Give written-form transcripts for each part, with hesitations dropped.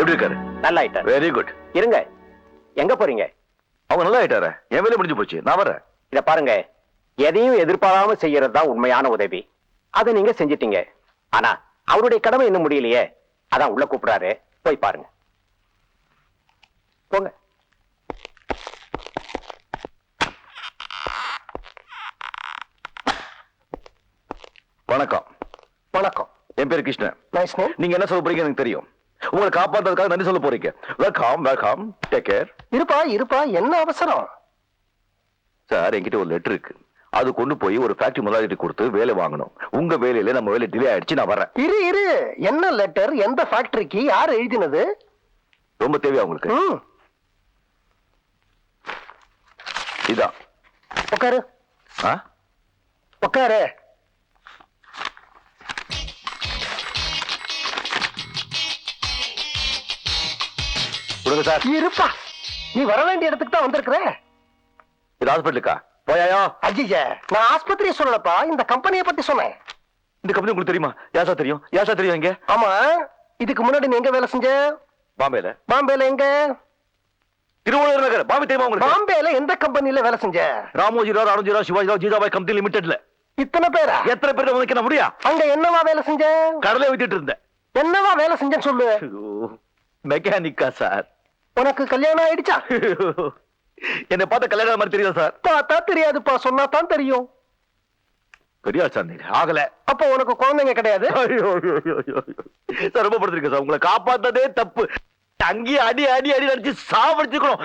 எப்படி இருக்காரு? நல்லா ஆயிட்டாரு. Very good. இருங்க, எங்க போறீங்க? அவங்க நல்லா ஆயிட்டாரு. என் வேலை முடிஞ்சு போச்சு, நான் வரேன். இத பாருங்க, எதையும் எதிர்பாராம செய்யறது தான் உண்மையான உதவி. அதை நீங்க செஞ்சிட்டீங்க. ஆனா அவருடைய கடமை இன்னும் முடியலையே, அதான் உள்ள கூப்பிடாரு, போய் பாருங்க. போங்க. வணக்கம். வணக்கம். என் பேரு கிருஷ்ணன். Nice name. நீங்க என்ன சொல்ல போறீங்க எனக்கு தெரியும். உங்களை காப்பாத்துறதுக்காக நன்றி சொல்ல போறீங்க. Welcome welcome, take care. இருப்பா, என்ன அவசரம்? சார், என்கிட்ட ஒரு லெட்டர் இருக்கு. அது கொண்டு போய் ஒரு ஃபேக்டரி முதலாளிகிட்ட கொடுத்து வேலை வாங்கணும். உங்க வேலையில நம்ம வேலை டிலே ஆயிடுச்சு, நான் வரேன். இரு, என்ன லெட்டர்? எந்த ஃபேக்டரிக்கு? யார் எழுதினது? ரொம்ப தேவையா உங்களுக்கு? இதான். உட்காரு. ஆ, உட்காரு. கொடுங்க சார். இருப்பா, நீ வர வேண்டிய இடத்துக்கு தான் வந்திருக்கிற. இது ஹாஸ்பிட்டலுக்கா? போயாயோ? அஜிஜ, நான் ஆஸ்பத்திரியை சொல்லலப்பா, இந்த கம்பெனியை பத்தி சொன்னேன். இந்த கம்பெனி உங்களுக்கு தெரியுமா? யாசா தெரியும்? யாசா தெரியும்? எங்க? ஆமா, இதுக்கு முன்னாடி நீ எங்க வேலை செஞ்ச? பாம்பேல. பாம்பேல எங்க? திருவள்ளூர் நகர். பாம்பே தெரியுமா உங்களுக்கு? பாம்பேல எந்த கம்பெனில வேலை செஞ்ச? ராமோஜிராவ், அருண்ஜிராவ், சிவாஜிராவ், ஜீதாபாய் கம்பெனி லிமிடெட்ல. இத்தனை பேரா? எத்தனை பேர் வைக்க முடியா? அங்க என்னவா வேலை செஞ்ச? கடலை விட்டுட்டு இருந்தேன். என்னவா வேலை செஞ்சேன்னு சொல்லு. மெக்கானிக்கா சார். உனக்கு கல்யாணம் ஆயிடுச்சா? என்னை பார்த்த கல்யாணம் மாதிரி தெரியும் சார். பார்த்தா தெரியாதுப்பா, சொன்னா தான் தெரியும். பெரியா சார், ஆகல. அப்ப உனக்கு குழந்தைங்க கிடையாது? சார், ரொம்ப படுத்திருக்கேன் சார். உங்களை காப்பாத்ததே தப்பு. அங்கேயே அடி அடி அடி அடிச்சு சாவடிச்சுக்கணும்.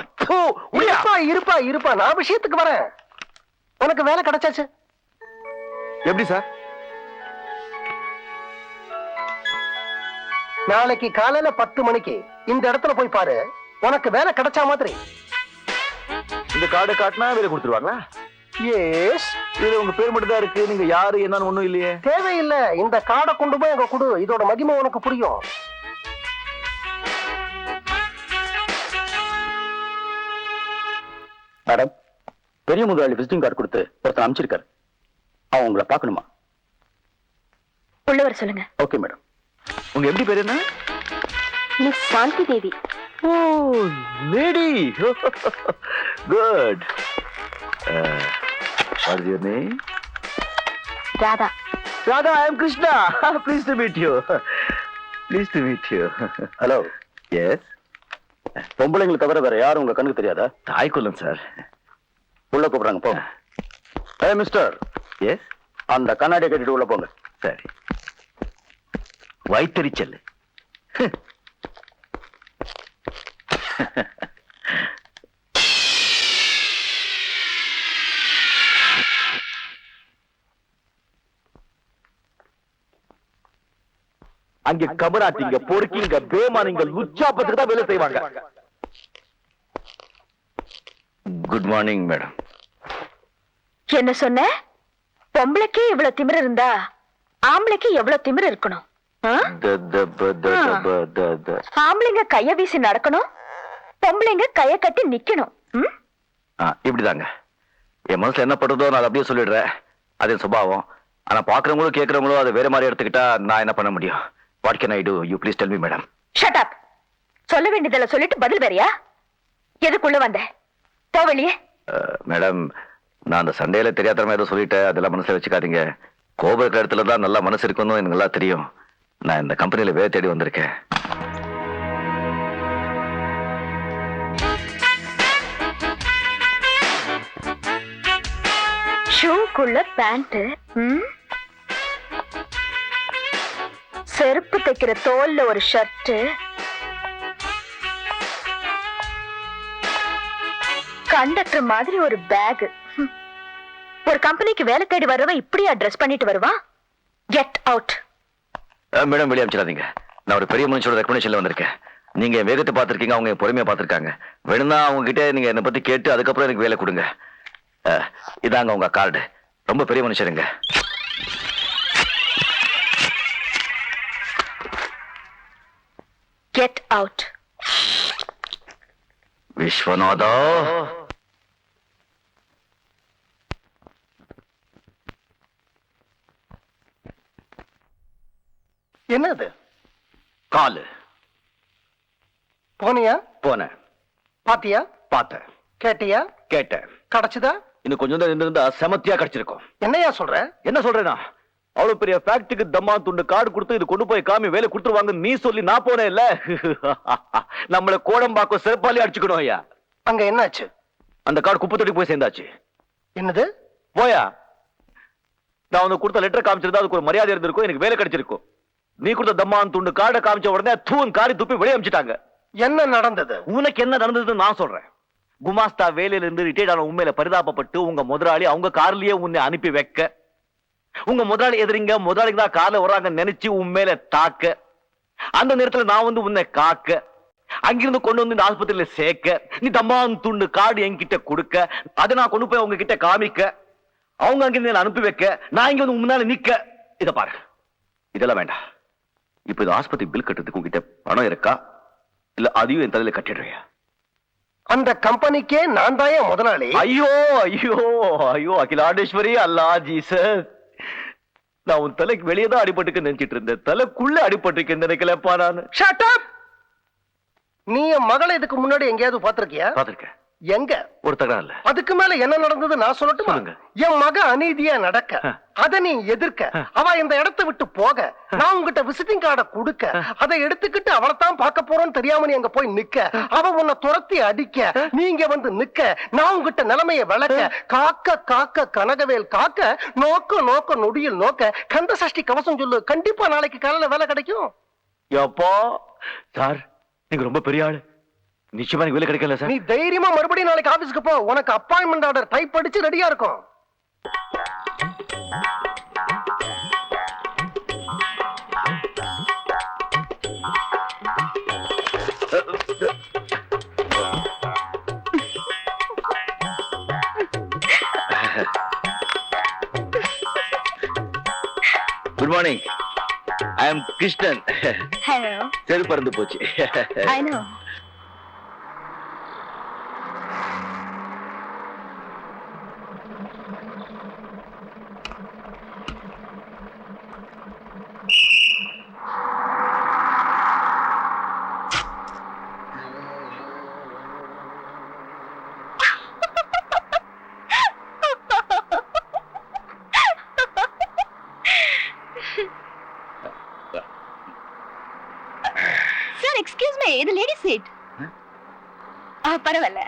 இருப்பா, நான் விஷயத்துக்கு வரேன். உனக்கு வேலை கிடைச்சாச்சு. எப்படி சார்? நாளைக்கு காலையில 10 மணிக்கு இந்த இடத்துல போய் பாரு, உனக்கு வேலை கிடைச்சா மாதிரி. இந்த கார்டு காட்டினா வேலை கொடுத்துருவாங்களா? எஸ். இதுல உங்க பேர் மட்டும் தான் இருக்கு. நீங்க யாரு என்னன்னு ஒண்ணும் இல்லையே. தேவையில்லை, இந்த கார்டை கொண்டு போய் அங்க கொடு. இதோட மகிமை உனக்கு புரியும். மேடம், பெரிய முதலாளி விசிட்டிங் கார்டு கொடுத்து ஒருத்தர் அனுப்பிச்சிருக்காரு. அவன் உங்களை பார்க்கணுமா? உள்ளவர் சொல்லுங்க. Okay madam. உங்க எப்படி பேர் என்ன? Miss Shanti Devi. Oh, lady. Good. What is your name? Radha. Radha, I am Krishna. Pleased to meet you. Pleased to meet you. Hello. Yes. பொம்பளைங்களை தவிர வேற யாரும் உங்க கண்ணுக்கு தெரியாதா? தாய்க்குள்ளம் சார். உள்ள கூப்பிடுறாங்க, போங்க. ஏ மிஸ்டர். எஸ். அந்த கண்ணாடியை கட்டிட்டு உள்ள போங்க. சரி. வைத்தறிச்சல். அங்க கமராட்டிங்க, பொறுக்கிங்க, பேமானிங்க, லுச்சாப்பத்துக்கு தான் வேலை செய்வாங்க. Good morning madam. என்ன சொன்ன? பொம்பளைக்கு இவ்வளவு திமிரு இருந்தா ஆம்பளைக்கு எவ்வளவு திமிரு இருக்கணும்? ஆம்பளைங்க கைய வீசி நடக்கணும், பொம்பளைங்க கைய கட்டி நிக்கணும். இப்படிதாங்க என் மனசுல என்ன படுறதோ நான் அப்படியே சொல்லிடுறேன். அது என் சுபாவம். ஆனா பாக்குறவங்களும் கேட்கறவங்களும் அதை வேற மாதிரி எடுத்துக்கிட்டா நான் என்ன பண்ண முடியும்? What can I do? You please tell me, madam. Shut up. சொல்ல வேண்டியதெல்லாம் சொல்லிட்டு பதில் வேறியா? எதுக்குள்ள வந்த? போ வெளியே. மேடம், நான் அந்த சண்டையில தெரியாதமா ஏதோ சொல்லிட்டேன். அதெல்லாம் மனசுல வச்சுக்காதீங்க. கோப இடத்துல தான் நல்ல மனசு இருக்குன்னு எனக்கு நல்லா தெரியும். நான் இந்த கம்பெனில வேலை தேடி வந்திருக்கேன். ஷூக்குள்ள பேண்ட், செருப்பு தைக்கிற தோல்ல ஒரு ஷர்ட், கண்டக்டர் மாதிரி ஒரு பேக். ஒரு கம்பெனிக்கு வேலை தேடி வரவ இப்படியா ட்ரெஸ் பண்ணிட்டு வருவா? Get out. மேடம், வெளியே அனுப்பிச்சிடாதீங்க. நான் ஒரு பெரிய மனுஷோட ரெக்கமெண்டேஷன்ல வந்திருக்கேன். நீங்க என் வேகத்தை பார்த்திருக்கீங்க, அவங்க பொறுமையா பார்த்திருக்காங்க. வேணும்னா அவங்க கிட்ட நீங்க என்னை பத்தி கேட்டு அதுக்கப்புறம் எனக்கு வேலை கொடுங்க. இதாங்க உங்க கார்டு. ரொம்ப பெரிய மனுஷருங்க. Get out. விஸ்வநாதா. என்னது? காலு. போனியா? போனேன், பாத்தியா? பார்த்தேன், கேட்டியா? கேட்டேன். கிடைச்சதா? இன்னும் கொஞ்சம் தான் இருந்திருந்தா செமத்தியா கிடைச்சிருக்கும். என்னையா சொல்ற? என்ன சொல்றேன்னா, அவ்வளவு பெரிய ஃபேக்டரிக்கு தம்மா துண்டு கார்டு கொடுத்து இது கொண்டு போய் காமி வேலை கொடுத்துருவாங்க நீ சொல்லி நான் போனேன் இல்ல. நம்மள கோடம்பாக்கம் செருப்பாலி அடிச்சுக்கணும் ஐயா. அங்க என்னாச்சு? அந்த கார்டு குப்பை தொட்டி போய் சேர்ந்தாச்சு. என்னது? போயா, நான் உனக்கு கொடுத்த லெட்டர் காமிச்சிருந்தா அதுக்கு ஒரு மரியாதை இருந்திருக்கும், எனக்கு வேலை கிடைச்சிருக்கும். நீ கொடுத்த தம்மான் துண்டு கார்டை காமிச்ச உடனே தூன் காரி துப்பி வெளியே அமிச்சிட்டாங்க. என்ன நடந்தது? உனக்கு என்ன நடந்ததுன்னு நான் சொல்றேன். குமாஸ்தா வேலையில இருந்து ரிட்டையர்ட் ஆன உண்மையில பரிதாபப்பட்டு உங்க முதலாளி அவங்க கார்லயே உன்னை அனுப்பி வைக்க, உங்க முதலாளி எதிரிங்க முதலாளிக்கு தான் கார்ல வர்றாங்க நினைச்சு உண்மையில தாக்க, அந்த நேரத்துல நான் வந்து உன்னை காக்க, அங்கிருந்து கொண்டு வந்து இந்த ஆஸ்பத்திரியில சேர்க்க, நீ தம்மான் துண்டு கார்டு என்கிட்ட கொடுக்க, அதை நான் கொண்டு போய் அவங்க கிட்ட காமிக்க, அவங்க அங்கிருந்து அனுப்பி வைக்க, நான் இங்க வந்து முன்னால நிக்க. இத பாரு, இதெல்லாம் வேண்டாம். இப்ப இந்த ஆஸ்பத்திரி பில் கட்டுறதுக்கு உங்ககிட்ட பணம் இருக்கா, இல்ல அதையும் என் தலையில கட்டிடுறியா? அந்த கம்பெனிக்கே நான் தான் முதலாளி. ஐயோ ஐயோ ஐயோ அகிலாண்டேஸ்வரி, அல்லா ஜீசஸ், நான் உன் தலைக்கு வெளியே தான் அடிபட்டுக்கு நினைச்சிட்டு இருந்தேன், தலைக்குள்ள அடிபட்டுக்கு நினைக்கலப்பா நான். Shut up! நீ என் மகளை இதுக்கு முன்னாடி எங்கேயாவது பாத்திருக்கியா? பாத்திருக்கேன். எங்க? ஒரு தகராறு இல்ல. அதுக்கு மேல என்ன நடந்தது நான் சொல்லட்டுமா? சொல்லுங்க. என் மக அநீதியா நடக்க, அத நீ எதிர்க்க, அவ இந்த இடத்தை விட்டு போக, நான் உங்ககிட்ட விசிட்டிங் கார்டை கொடுக்க, அதை எடுத்துக்கிட்டு அவளைத்தான் பார்க்க போறோன்னு தெரியாம நீ அங்க போய் நிக்க, அவ உன்னை துரத்தி அடிக்க, நீங்க வந்து நிக்க, நான் உங்ககிட்ட நிலைமையை விளக்க, காக்க காக்க கனகவேல் காக்க, நோக்க நோக்க நொடியில் நோக்க, கந்த சஷ்டி கவசம் சொல்லு, கண்டிப்பா நாளைக்கு காலையில வேலை கிடைக்கும். எப்போ சார், நீங்க ரொம்ப பெரிய ஆளு, நிச்சயமா எனக்கு வேலை கிடைக்கல சார். நீ தைரியமா மறுபடியும் நாளைக்கு ஆபீஸ்க்கு போ, உனக்கு அப்பாயின்மெண்ட் ஆர்டர் டைப் அடிச்சு ரெடியா இருக்கும். குட் மார்னிங், ஐ அம் கிருஷ்ணன். ஹலோ. செருப்பு பறந்து போச்சு. I know. Sir excuse me, இது லேடி சீட். பரவாயில்ல.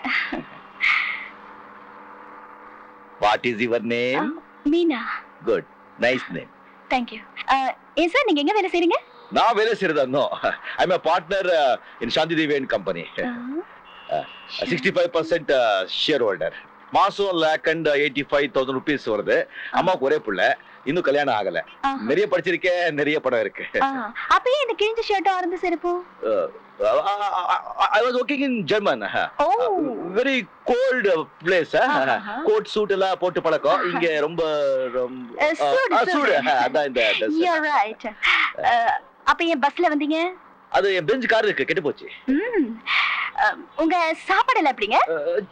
What is your name? Meena. Good, nice name. Thank you. ஏன் சார் நீங்க எங்க வேலை செய்றீங்க? நான் வேலை செய்யறதா? No, I'm a partner in Shanti Devi and Company. 65% shareholder. மாசம் $1,85,000 rupees வருது. அம்மாவுக்கு ஒரே புள்ள, இன்னும் கல்யாணம் ஆகல. நிறைய படிச்சிருக்கேன், நிறைய படம் இருக்கு. அப்பயே இந்த கிழிஞ்ச ஷர்ட் ஆரம்ப செருப்பு. I was working in German. Very cold place. Coat suit எல்லாம் போட்டு பழக்கம். இங்க ரொம்ப சூடு. அதான் இந்த You're right. அப்ப ஏன் பஸ்ல வந்தீங்க? அது என் பெஞ்ச் கார் இருக்கு, கெட்டு போச்சு. உங்க சாப்பாடு எல்லாம் எப்படிங்க?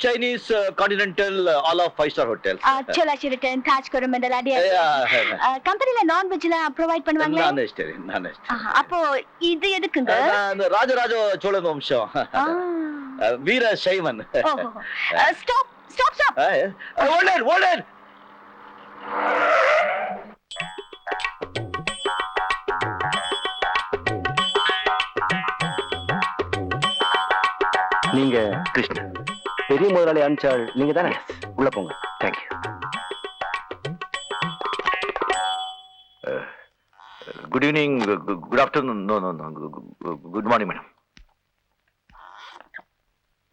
Chinese, continental, all of 5-star hotels. Chola Sheraton, Taj Coromandel அடியா. கம்பெனில நான் வெஜ்லாம் ப்ரொவைட் பண்ணுவாங்களா? நான் அப்போ இது எதுக்குங்க? ராஜராஜ சோழன் வம்சம், வீர சைவன். Stop stop stop. ஓல்டன். நீங்க கிருஷ்ணன், பெரிய முதலாளி அனுப்பிச்சாள் நீங்க தானே? உள்ள போங்க. Thank you. Good evening, good afternoon. No, good morning madam.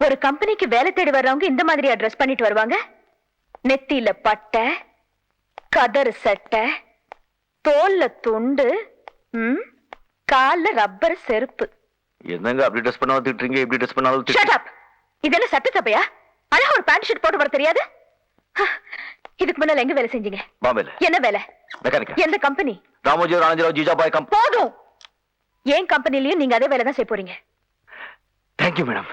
ஒரு கம்பெனிக்கு வேலை தேடி வர்றவங்க இந்த மாதிரி அட்ரஸ் பண்ணிட்டு வருவாங்க. நெத்தியில பட்டை, கதர் சட்டை, தோல்ல துண்டு, கால்ல ரப்பர் செருப்பு. என்னங்க அப்படி ட்ரெஸ் பண்ணாலும் திட்டுறீங்க, இப்படி ட்ரெஸ் பண்ணாலும் Shut up. இதெல்லாம் சட்ட தப்பையா? அழகா ஒரு பேண்ட் ஷர்ட் போட்டு வர தெரியாது? இதுக்கு முன்னால எங்க வேலை செஞ்சீங்க? பாம்பேல. என்ன வேலை? மெக்கானிக்கா. எந்த கம்பெனி? ராமோஜி ராஜராவ் ஜிஜாபாய் கம்பெனி. போதும். ஏன் கம்பெனிலயும் நீங்க அதே வேலை தான் செய்ய போறீங்க. Thank you madam.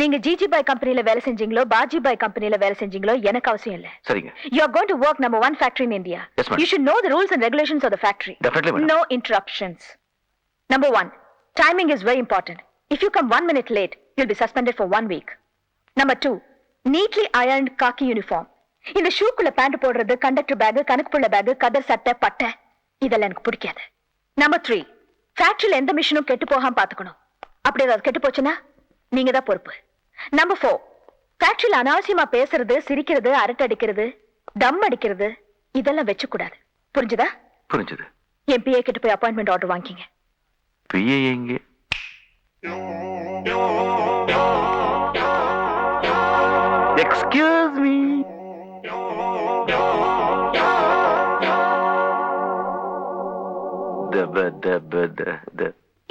நீங்க ஜிஜிபாய் கம்பெனில வேலை செஞ்சீங்களோ, பாஜிபாய் கம்பெனில வேலை செஞ்சீங்களோ எனக்கு அவசியம் இல்ல. சரிங்க. You are going to work number 1 factory in India. Yes, madam. You should know the rules and regulations of the factory. Definitely, madam. No interruptions. Number 1, timing is very important. If you come 1 minute late, you'll be suspended for 1 week. Number 2, neatly ironed khaki uniform. இந்த ஷூக்குள்ள pant போடுறது, conductor back, கணக்குப்புள்ள back, கதர் சட்டை, பட்டை இதெல்லாம் எனக்கு பிடிக்காது. Number 3, ஃபேக்டரியில எந்த மிஷினும் கெட்டு போகாம பாத்துக்கணும். அப்படி ஏதாவது கெட்டு போச்சுன்னா நீங்க தான் பொறுப்பு. நம்பர் 4, ஃபேக்டரியில அனாவசியமா பேசுறது, சிரிக்கிறது, அரட்டை அடிக்கிறது, தம் அடிக்கிறது இதெல்லாம் வச்சு கூடாது. புரிஞ்சுதா? புரிஞ்சுது. என் பிஏ கிட்ட போய் அப்பாயின்மெண்ட் ஆர்டர் வாங்கிங்க. பிஏ எங்க? Excuse me.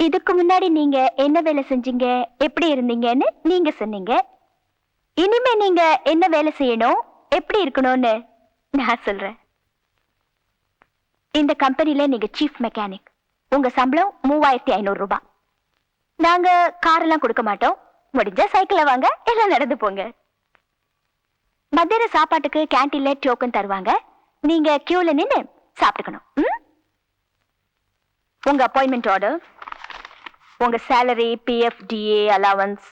இதுக்கு முன்னாடி நீங்க என்ன வேலை செஞ்சீங்க, எப்படி இருந்தீங்கன்னு நீங்க சொன்னீங்க. இனிமே நீங்க என்ன வேலை செய்யணும், எப்படி இருக்கணும்னு நான் சொல்றேன். இந்த கம்பெனில நீங்க சீஃப் மெக்கானிக். உங்க சம்பளம் 3500 ரூபாய். நாங்க கார் எல்லாம் கொடுக்க மாட்டோம். முடிஞ்சா சைக்கிள வாங்க, எல்லாம் நடந்து போங்க. மத்தியான சாப்பாட்டுக்கு கேண்டீன்ல டோக்கன் தருவாங்க. நீங்க கியூல நின்னு சாப்பிட்டுக்கணும். உங்க அப்பாயின்மெண்ட் ஆர்டர், உங்க சேலரி, பிஎஃப், டிஏ, அலவன்ஸ்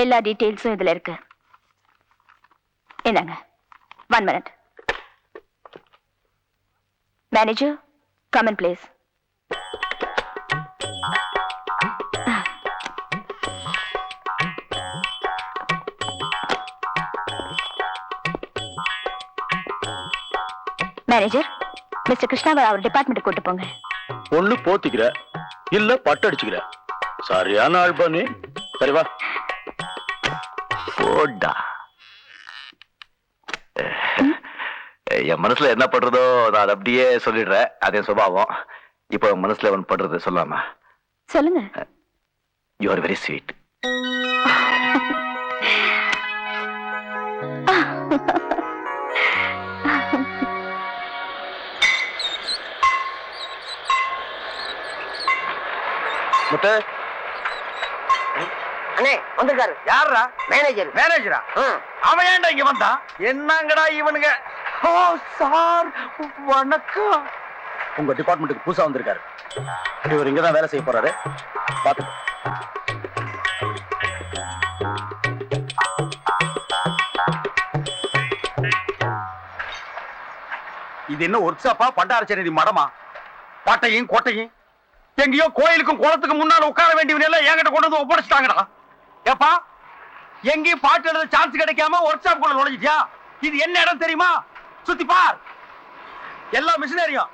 எல்லா டீடைல்ஸும் இதுல இருக்கு. என்னங்க 1 minute. Manager, come in please. Manager, mister கிருஷ்ணாவை அவர் டிபார்ட்மெண்ட் கூட்டு போங்க. ஒண்ணு போத்திக்கிற, இல்ல பட்டு அடிச்சுக்கிற. சரியான ஆள் பண்ணி. சரி வா. போடா. என் மனசுல என்ன பண்றதோ நான் அதை அப்படியே சொல்லிடுறேன். அதே சுபாவம். இப்போ மனசுல ஒன்று பண்றது சொல்லாமா? சொல்லுங்க. You are very sweet. முட்டை அண்ணே வந்திருக்காரு. யாரா? மேனேஜர். மேனேஜரா? அவன் ஏன்டா இங்க வந்தான்? என்னங்கடா இவனுங்க? ஓ சார், வணக்கம். உங்க டிபார்ட்மெண்ட்டுக்கு புதுசா வந்திருக்காரு. இவர் இங்கதான் வேலை செய்ய போறாரு. பாத்து. இது என்ன ஒர்க் ஷாப்பா, பண்டாரச்சேரி மடமா? பாட்டையும் கோட்டையும் எங்கேயோ கோயிலுக்கும் குளத்துக்கு முன்னால உட்கார வேண்டியவன் எல்லாம் என்கிட்ட கொண்டு வந்து ஒப்படைச்சிட்டாங்கடா. ஏப்பா, எங்கேயும் பாட்டு எழுத சான்ஸ் கிடைக்காம ஒர்க் ஷாப் குள்ள நுழைஞ்சிட்டியா? இது என்ன இடம் தெரியுமா? சுத்தி பார். எல்லா மிஷினரியும்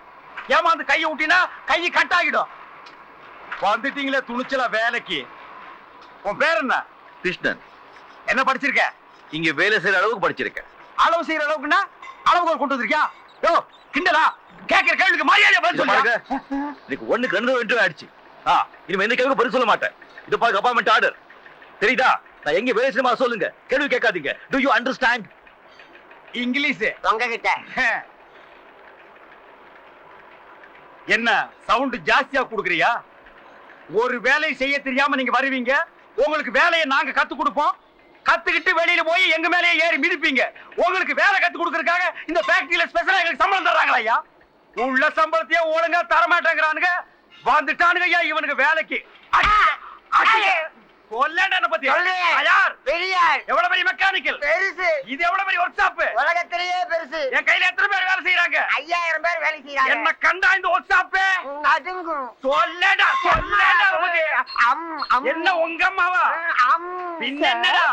ஏமாந்து கையை விட்டினா கையை கட் ஆகிடும். வந்துட்டீங்களே துணிச்சலா வேலைக்கு. உன் பேர் என்ன? கிருஷ்ணன். என்ன படிச்சிருக்க? இங்க வேலை செய்யற அளவுக்கு படிச்சிருக்கேன். அளவு செய்யற அளவுக்குன்னா அளவுக்கு கொண்டு வந்திருக்கியா? யோ கிண்டலா? கேட்கிற கேள்விக்கு மரியாதை பதில் சொல்லுங்க. இதுக்கு 1க்கு 2 இன்டர்வியூ ஆயிடுச்சு. இனிமே எந்த கேள்விக்கு பதில் சொல்ல மாட்டேன். இது பாருங்க அப்பாயின்மெண்ட் ஆர்டர். தெரியுதா? நான் எங்க வேலை செய்யணுமா சொல்லுங்க. கேள்வி கேட்காதீங்க. To you understand? இங்கிலீஷ் உங்ககிட்ட என்ன சவுண்ட் ஜாஸ்தியா குடுக்குறியா? ஒரு வேலையை செய்ய தெரியாம நீங்க வருவீங்க. உங்களுக்கு வேலையை நாங்க கத்து கொடுப்போம். கத்துக்கிட்டு வெளியில போய் எங்க மேலேயே ஏறி மிதிப்பீங்க. உங்களுக்கு வேலை கத்து கொடுக்கறதுக்காக இந்த ஃபேக்டரியில ஸ்பெஷலா எங்களுக்கு சம்பளம் தர்றாங்களா ஐயா? உள்ள சம்பளத்தையே ஒழுங்கா தர மாட்டேங்கிறானுங்க. வந்துட்டானுங்க ஐயா இவனுக்கு வேலைக்கு. கொல்லண்டன பத்தி யார்? பெரியார். எவ்வளவு பெரிய மெக்கானிக்கல்? பெருசு. இது எவ்வளவு பெரிய ஒர்க் ஷாப்? உலகத்திலேயே பெருசு. என் கையில எத்தனை பேர் வேலை செய்யறாங்க? 5000 பேர் வேலை செய்யறாங்க. என்ன கண்டா இந்த ஒர்க் ஷாப்? அதுங்கும். சொல்லடா என்ன உங்க அம்மாவா? பின்ன என்னடா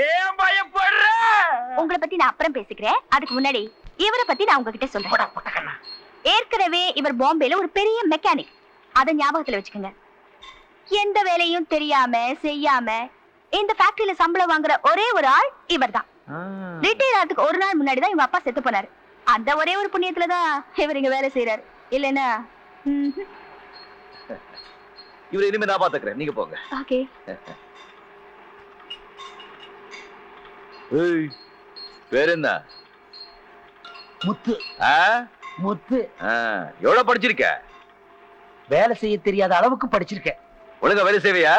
ஏன் பயப்படுற? உங்களை பத்தி நான் அப்புறம் பேசிக்கிறேன். அதுக்கு முன்னாடி இவரை பத்தி நான் உங்ககிட்ட சொல்றேன். ஏற்கனவே இவர் பாம்பேல ஒரு பெரிய மெக்கானிக். அதை ஞாபகத்துல வச்சுக்கோங்க. எந்த வேலையும் தெரியாம செய்யாம இந்த ஃபேக்டரியில சம்பளம் வாங்குற ஒரே ஒரு ஆள் இவர்தான். ரிட்டையர் ஆகிறதுக்கு ஒரு நாள் முன்னாடி தான் இவங்க அப்பா செத்து போனாரு. அந்த ஒரே ஒரு புண்ணியத்துலதான் இவர் இங்க வேலை செய்யறாரு. இல்லைன்னா இவரை இனிமே நான் பாத்துக்கிறேன். நீங்க போங்க. ஓகே. பேர் என்ன? முத்து. முத்து. எவ்வளவு படிச்சிருக்க? வேலை செய்ய தெரியாத அளவுக்கு படிச்சிருக்கேன். ஒழுங்கா வேலை செய்வியா?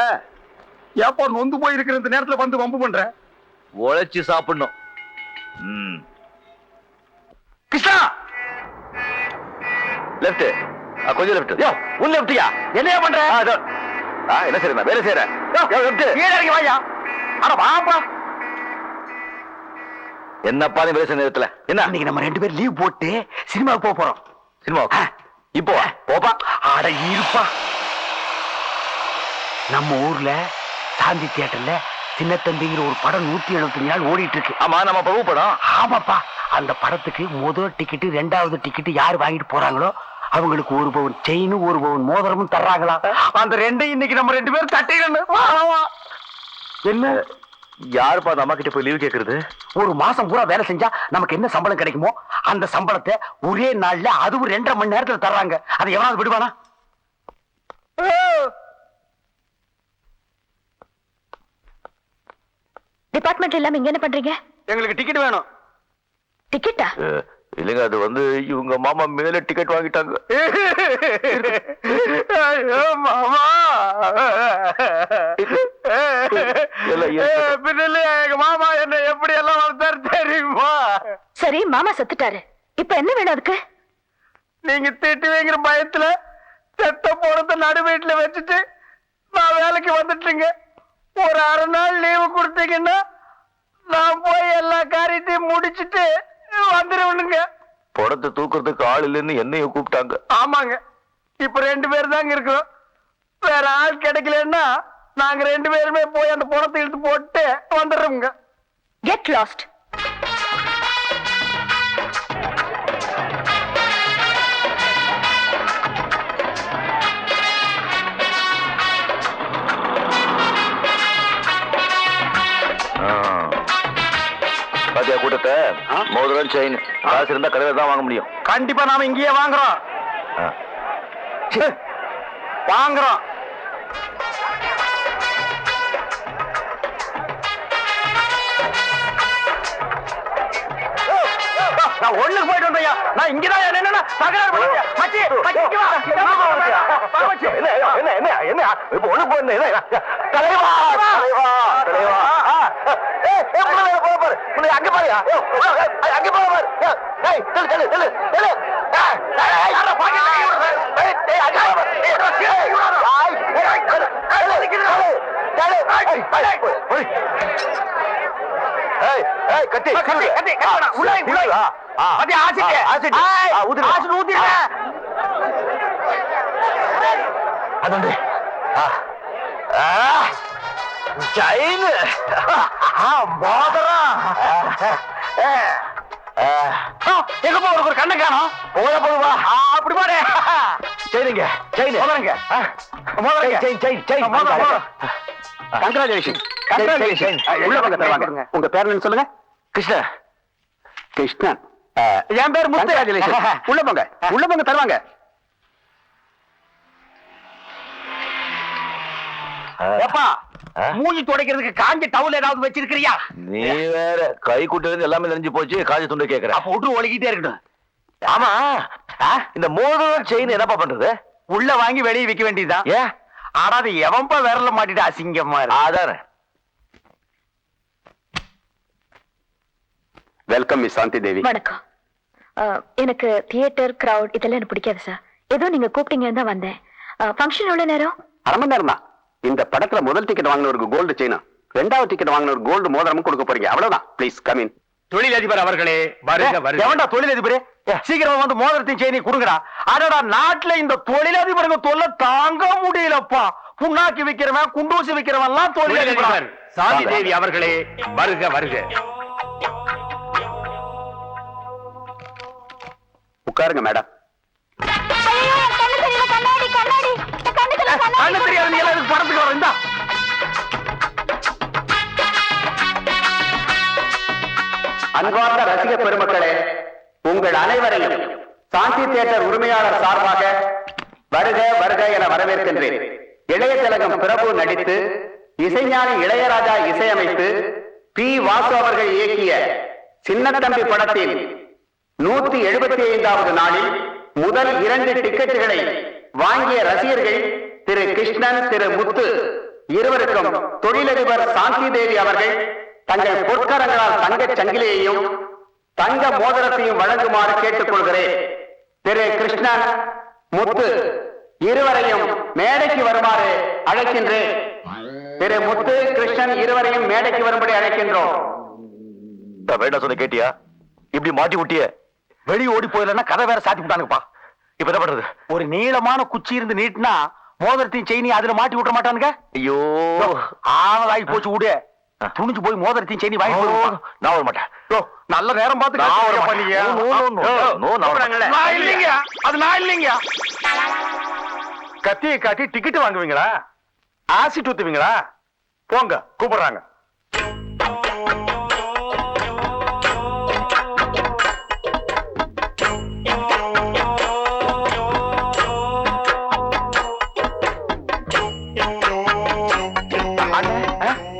ஏப்பா நொந்து போய் இருக்கிற இந்த நேரத்துல வந்து வம்பு பண்ற? உழைச்சு சாப்பிடணும். கிருஷ்ணா, லெஃப்ட். கொஞ்சம் லெஃப்ட். யோ, உன் லெஃப்ட்யா? என்னையா பண்ற? என்ன செய்யறேன் வேலை செய்யறேன். கீழே இறங்கி வாயா. அட வாப்பா. என்னப்பா நீ வேலை செய்ய நேரத்துல என்ன இன்னைக்கு நம்ம 2 பேரும் லீவ் போட்டு சினிமாவுக்கு போறோம். சினிமா இப்போ போப்பா. அட இருப்பா. நம்ம ஊர்ல சாந்தி தியேட்டர்ல சின்னத்தம்பிங்கிற ஒரு படம் 175 நாள் ஓடிட்டு இருக்கு. ஆமா நம்ம பிரபு படம். ஆமாப்பா. அந்த படத்துக்கு முதல் டிக்கெட் 2வது டிக்கெட் யார் வாங்கிட்டு போறாங்களோ அவங்களுக்கு 1 பவுன் செயின் 1 பவுன் மோதிரமும் தர்றாங்களா. அந்த 2 இன்னைக்கு நம்ம 2 பேரும் தட்டிடணும். என்ன யாருப்பா அந்த அம்மா கிட்ட போய் லீவ் கேக்குறது? ஒரு மாசம் பூரா வேலை செஞ்சா நமக்கு என்ன சம்பளம் கிடைக்குமோ அந்த சம்பளத்தை ஒரே நாள்ல அதுவும் 2.5 மணி நேரத்துல தர்றாங்க. அதை எவனாவது விடுவானா? டிபார்ட்மெண்ட் இல்லாம இங்க என்ன பண்றீங்க? எங்களுக்கு டிக்கெட் வேணும். டிக்கெட்டா? இல்லைங்க அது வந்து இவங்க மாமா மேல டிக்கெட் வாங்கிட்டாங்க. மாமா இல்ல, எங்க மாமா என்ன எப்படி எல்லாம் வளர்த்தாரு தெரியுமா? சரி மாமா செத்துட்டாரு, இப்ப என்ன வேணும் அதுக்கு? நீங்க திட்டுவீங்கிற பயத்துல செத்த போறத நடு வீட்டுல வச்சுட்டு நான் வேலைக்கு வந்துட்டீங்க. ஒரு 1/2 நாள் லீவு கொடுத்தீங்கன்னா நான் போய் எல்லா காரியத்தையும் முடிச்சிட்டு வந்துருவனுங்க. படத்தை தூக்குறதுக்கு ஆள் இல்லைன்னு என்னைய கூப்பிட்டாங்க. ஆமாங்க. இப்ப 2 பேர் தாங்க இருக்கிறோம். வேற ஆள் கிடைக்கலன்னா நாங்க 2 பேருமே போய் அந்த பணத்தை இழுத்து போட்டு வந்துடுறோங்க. Get lost. பாத்தியா கூட்டத்தை? மோதிரம் செயின் காசு இருந்தா கடையில தான் வாங்க முடியும். கண்டிப்பா நாம இங்கேயே வாங்குறோம். வாங்குறோம். நான் ஒண்ணுக்கு போயிட்டு வந்தையா. நான் இங்கதான் என்னன்னா தகராறு பண்ணியா மச்சி மச்சி வா. என்ன என்ன என்ன என்ன இப்ப ஒண்ணு போய் என்ன தலைவா தலைவா தலைவா அங்க பாருயா அங்க பாரு. கட்டி அது எங்க போ ஒரு கண்ணை காணும். போவா அப்படி பாரு. சரிங்க செயின் முதலுங்க முதலுங்க chain chain chain congratulation congratulation. உள்ள பக்கம் தருவாங்க. உங்க பேர் என்ன சொல்லுங்க? கிருஷ்ணா. கிருஷ்ணன். என் பேர் முத்து. உள்ள போங்க உள்ள போங்க தருவாங்க. ஏப்பா மூஞ்சி துடைக்கிறதுக்கு காஞ்ச டவுல் ஏதாவது வச்சிருக்கிறியா? நீ வேற கை குட்டது எல்லாமே நெஞ்சு போச்சு. காஞ்சி துண்டு கேக்குற. அப்ப விட்டு ஒழுகிட்டே இருக்கட்டும். ஆமா இந்த மோதிரம் செயின் என்னப்பா பண்றது? உள்ள வாங்கி வெளியே விற்க வேண்டியதுதான். ஏன்? ஆனா அது எவன்பா விரல மாட்டிட்டு அசிங்கமா இருக்கு. அதானே. வெல்கம் மிஸ் சாந்தி தேவி. வணக்கம். எனக்கு தியேட்டர் கிரவுட் இதெல்லாம் எனக்கு பிடிக்காது சார். ஏதோ நீங்க கூப்பிட்டீங்கன்னு தான் வந்தேன். ஃபங்க்ஷன் எவ்வளவு நேரம்? 1/2 மணி நேரம் தான். இந்த படத்துல முதல் டிக்கெட் வாங்கினவருக்கு கோல்டு செயினும் 2வது டிக்கெட் வாங்கினவருக்கு கோல்டு மோதிரமும் கொடுக்க போறீங்க. அவ்வளவுதான். Please come in. தொழிலதிபர் அவர்களே வருக வருக. எவன்டா தொழிலதிபரே? சீக்கிரமா வந்து மோதிரத்தையும் செயினையும் கொடுங்கடா. அடடா நாட்டுல இந்த தொழிலதிபருங்க தொல்லை தாங்க முடியலப்பா. புண்ணாக்கி விக்கிறவன் குண்டூசி விக்கிறவன் எல்லாம் தொழிலதிபர் சாந்தி தேவி அவர்களே வருக வருக. உட்காருங்க மேடம். கண்ணு தெரியாது நீ எல்லாம் படத்துக்கு வர. இந்தா அன்பார்ந்த ரசிக பெருமக்களே, உங்கள் அனைவரையும் சாந்தி தியேட்டர் உரிமையாளர் சார்பாக வருக வருக என வரவேற்கின்றேன். இளைய திலகம் பிரபு நடித்து இசைஞானி இளையராஜா இசையமைத்து பி வாசு அவர்கள் இயக்கிய சின்னத்தம்பி படத்தின் 175வது நாளில் முதல் 2 டிக்கெட்டுகளை வாங்கிய ரசிகர்கள் திரு கிருஷ்ணன் திரு முத்து இருவருக்கும் தொழிலதிபர் சாந்தி தேவி அவர்கள் தங்கள் பொற்கரங்களால் தங்கச் சங்கிலியையும் தங்க மோதிரத்தையும் வழங்குமாறு கேட்டுக் கொள்கிறேன். திரு கிருஷ்ணன் முத்து இருவரையும் மேடைக்கு வருமாறு அழைக்கின்றேன். திரு முத்து கிருஷ்ணன் இருவரையும் மேடைக்கு வரும்படி அழைக்கின்றோம். வேண்டாம் சொன்ன கேட்டியா? இப்படி மாட்டி விட்டிய வெளியே ஓடி போயிடலன்னா கதை வேற சாத்தி விட்டானுங்கப்பா. இப்ப என்ன பண்றது? ஒரு நீளமான குச்சி இருந்து நீட்டினா மோதிரத்தையும் செயினி அதுல மாட்டி விட்டுற மாட்டானுங்க. ஐயோ ஆனதாகி போச்சு விடு. துணிஞ்சு போய் மோதிரத்தையும் செயினி வாங்கி போடுவோம். நான் வர மாட்டேன். நல்ல நேரம் பார்த்து நான் வர கத்திரிக்கா மாட்டேன். பண்ணீங்க. நோ, நோ, நோ, நோ, நான் வர மாட்டேன். நான் இல்லைங்க, அது நான் இல்லைங்க. கத்தியை காட்டி டிக்கெட் வாங்குவீங்களா? ஆசிட் ஊத்துவீங்களா? போங்க, கூப்பிடுறாங்க.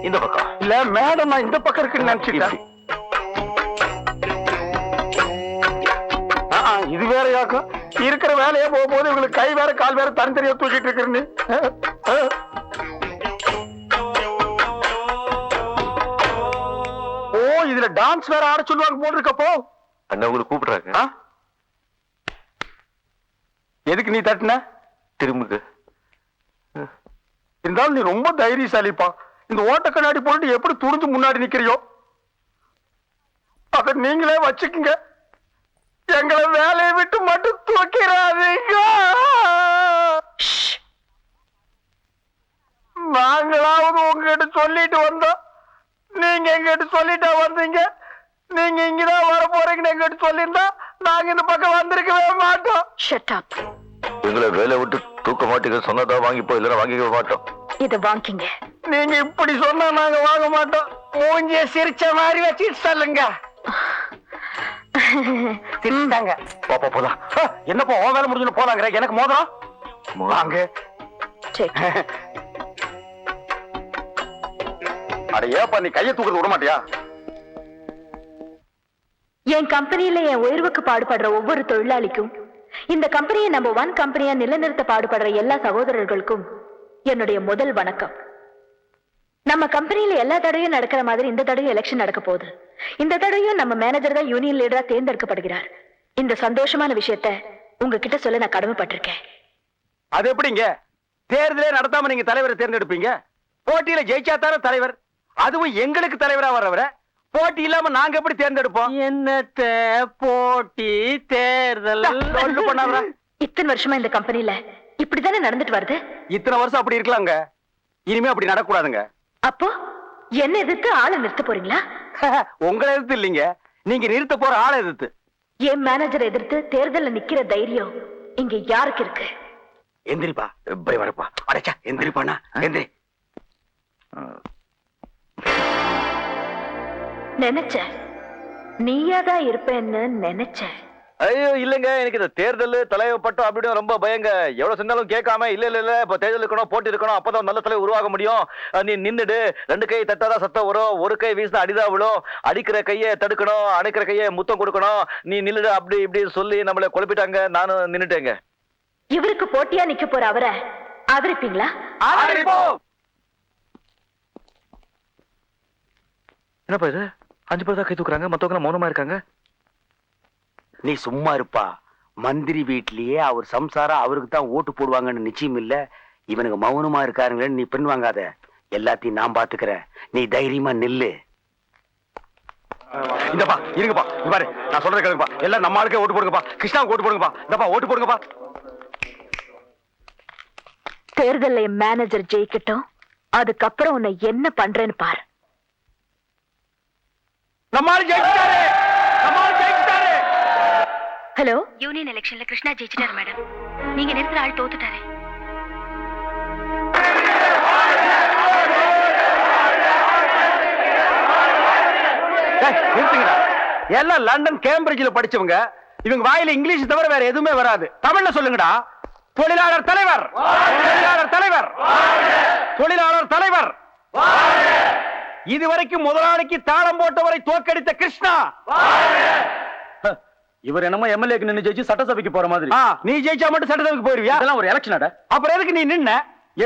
இந்த பக்கம் இல்ல மேடம், நான் இந்த பக்கம் இருக்குன்னு நினைச்சிட்டேன். இது வேற யாக்கும் இருக்கிற வேலையே போகும்போது இவங்களுக்கு கை வேற கால் வேற தனித்தனியா தூக்கிட்டு இருக்கிறேன்னு. ஓ, இதுல டான்ஸ் வேற ஆட சொல்லுவாங்க போல் இருக்கப்போ. அண்ணா உங்களுக்கு கூப்பிடுறாங்க. எதுக்கு நீ தட்டின? திரும்புங்க. இருந்தாலும் நீ ரொம்ப தைரியசாலிப்பா. இந்த ஓட்ட கண்ணாடி போட்டு எப்படி துணிஞ்சு முன்னாடி நிக்கிறியோ அத நீங்களே வச்சுக்குங்க. எங்களை வேலையை விட்டு மட்டும் தூக்கிறாதீங்க. நாங்களாவது உங்ககிட்ட சொல்லிட்டு வந்தோம், நீங்க எங்கிட்ட சொல்லிட்டா வந்தீங்க. நீங்க இங்கதான் வர போறீங்கன்னு எங்கிட்ட சொல்லியிருந்தா நாங்க இந்த பக்கம் வந்திருக்கவே மாட்டோம். Shut up. எங்களை வேலை விட்டு தூக்க மாட்டீங்க சொன்னதா வாங்கிப்போ, இல்லைன்னா வாங்கிக்க மாட்டோம். இத வாங்கிங்க. நீங்க இப்படி சொன்னா நாங்க வாங்க மாட்டோம். மூஞ்சிய சிரிச்ச மாதிரி வச்சுட்டு சொல்லுங்க. சிரிச்சாங்க. பாப்பா போலாம். என்னப்பா உன் வேலை முடிஞ்சு போலாங்கிற? எனக்கு மோதிரம் வாங்க. அட ஏப்பா நீ கையை தூக்குறது விட மாட்டியா? என் கம்பெனியில என் உயர்வுக்கு பாடுபடுற ஒவ்வொரு தொழிலாளிக்கும், இந்த கம்பெனியை நம்பர் 1 கம்பெனியா நிலைநிறுத்த பாடுபடுற எல்லா சகோதரர்களுக்கும் என்னுடைய முதல் வணக்கம். நம்ம கம்பெனியில எல்லா தடையும் நடக்கிற மாதிரி இந்த தடையும் எலெக்ஷன் நடக்க போகுது. இந்த தடையும் நம்ம மேனேஜர் தான் யூனியன் லீடரா தேர்ந்தெடுக்கப்படுகிறார். இந்த சந்தோஷமான விஷயத்த உங்ககிட்ட சொல்ல நான் கடமைப்பட்டிருக்கேன். அது எப்படிங்க? தேர்தலே நடத்தாம நீங்க தலைவரை தேர்ந்தெடுப்பீங்க? போட்டியில ஜெயிச்சாத்தான தலைவர். அதுவும் எங்களுக்கு தலைவரா வர்றவர போட்டி இல்லாம நாங்க எப்படி தேர்ந்தெடுப்போம்? என்னத்த போட்டி தேர்தல் பண்ணாம இத்தனை வருஷமா இந்த கம்பெனில இப்படித்தானே நடந்துட்டு வருது. இத்தனை வருஷம் அப்படி இருக்கலாங்க, இனிமே அப்படி நடக்கூடாதுங்க. அப்போ என்ன எதிர்த்து ஆளை நிறுத்த போறீங்களா? உங்களை எதிர்த்து இல்லைங்க, நீங்க நிறுத்த போற ஆளை எதிர்த்து. என் மேனேஜரை எதிர்த்து தேர்தல்ல நிக்கிற தைரியம் இங்க யாருக்கு இருக்கு? எந்திரிப்பா, போய் வரப்பா. அடைச்சா எந்திரிப்பானா? எந்திரி. நினைச்சேன் நீயாதான் இருப்பேன்னு நினைச்சேன். ஐயோ இல்லங்க, எனக்கு இந்த தேர்தல் தலைவர் பட்டம் அப்படின்னு ரொம்ப பயங்க. எவ்வளவு செஞ்சாலும் கேட்காம இல்ல இல்ல இல்ல இப்ப தேர்தல் இருக்கணும், போட்டி இருக்கணும், அப்பதான் நல்ல தலைவர் உருவாக முடியும். நீ நின்னுடு, 2 கை தட்டாதான் சத்தம் வரும், ஒரு கை வீசினா அடிதான் விழும், அடிக்கிற கையை தடுக்கணும், அணைக்கிற கையை முத்தம் கொடுக்கணும், நீ நின்னுடு அப்படி இப்படி சொல்லி நம்மளை குழப்பிட்டாங்க. நானும் நின்னுட்டேங்க. இவருக்கு போட்டியா நிக்க போற அவரை ஆதரிப்பீங்களா? என்னப்பா இது 5 பேர் தான் கை தூக்குறாங்க, மத்தவங்க மௌனமா இருக்காங்க. நீ சும்மா இருப்பா. மந்திரி வீட்லயே அவர் சம்சாரம் அவருக்கு தான் ஓட்டு போடுவாங்கன்னு நிச்சயம் இல்ல. இவனுக்கு மௌனமா இருக்காருங்களேன்னு நீ பெண் வாங்காத. எல்லாத்தையும் நான் பாத்துக்கிறேன், நீ தைரியமா நில்லு. இந்தப்பா இருங்கப்பா, பாரு நான் சொல்றேன் கேளுங்கப்பா. எல்லாம் நம்ம ஆளுக்கே ஓட்டு போடுங்கப்பா. கிருஷ்ணாவுக்கு ஓட்டு போடுங்கப்பா. இந்தப்பா ஓட்டு போடுங்கப்பா. தேர்தல்ல என் மேனேஜர் ஜெயிக்கட்டும், அதுக்கப்புறம் உன்னை என்ன பண்றேன்னு பாரு. நம்ம ஆளு ஜெயிச்சிட்டாரு, நம்ம ஆளு ஜெயிச்சிட்டாரு. ஹலோ, யூனியன் எலெக்ஷன்ல கிருஷ்ணா ஜெயிச்சிட்டாரு மேடம். நீங்க நிறுத்துற ஆள் தோத்துட்டாரு. நிறுத்துங்கடா. எல்லாம் லண்டன் கேம்பிரிட்ஜ்ல படிச்சவங்க. இவங்க வாயில இங்கிலீஷ் தவிர வேற எதுவுமே வராது. தமிழ்ல சொல்லுங்கடா. தொழிலாளர் தலைவர், தொழிலாளர் தலைவர், தொழிலாளர் தலைவர். இதுவரைக்கும் முதலாளிக்கு தாளம் போட்டவரை தோற்கடித்த கிருஷ்ணா. இவர் என்னமோ எம்எல்ஏக்கு நின்னு ஜெயிச்சு சட்டசபைக்கு போற மாதிரி. நீ ஜெயிச்சா மட்டும் சட்டசபைக்கு போயிருவியா? அதெல்லாம் ஒரு எலெக்ஷன். அப்புறம் எதுக்கு நீ நின்ன?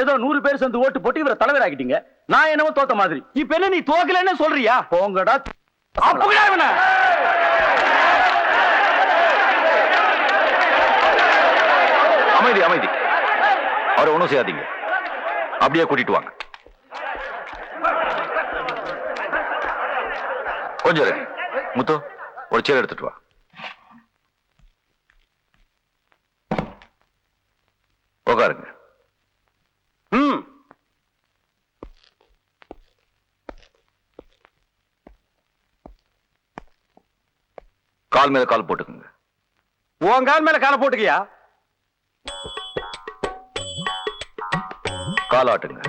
ஏதோ 100 பேர் சேர்ந்து ஓட்டு போட்டு இவரை தலைவர் ஆக்கிட்டீங்க. நான் என்னமோ தோத்த மாதிரி. இப்ப என்ன நீ தோக்கலன்னு சொல்றியா? போங்கடா. அப்படா இவன. அமைதி அமைதி. அவரை ஒண்ணும் செய்யாதீங்க, அப்படியே கூட்டிட்டு வாங்க. கொஞ்சம் இரு. முத்து, ஒரு சேர் எடுத்துட்டு வா. உட்காருங்க. ம். கால் மேல கால் போட்டுக்குங்க. உன் கால் மேல காலை போட்டுக்கியா? கால் ஆட்டுங்க,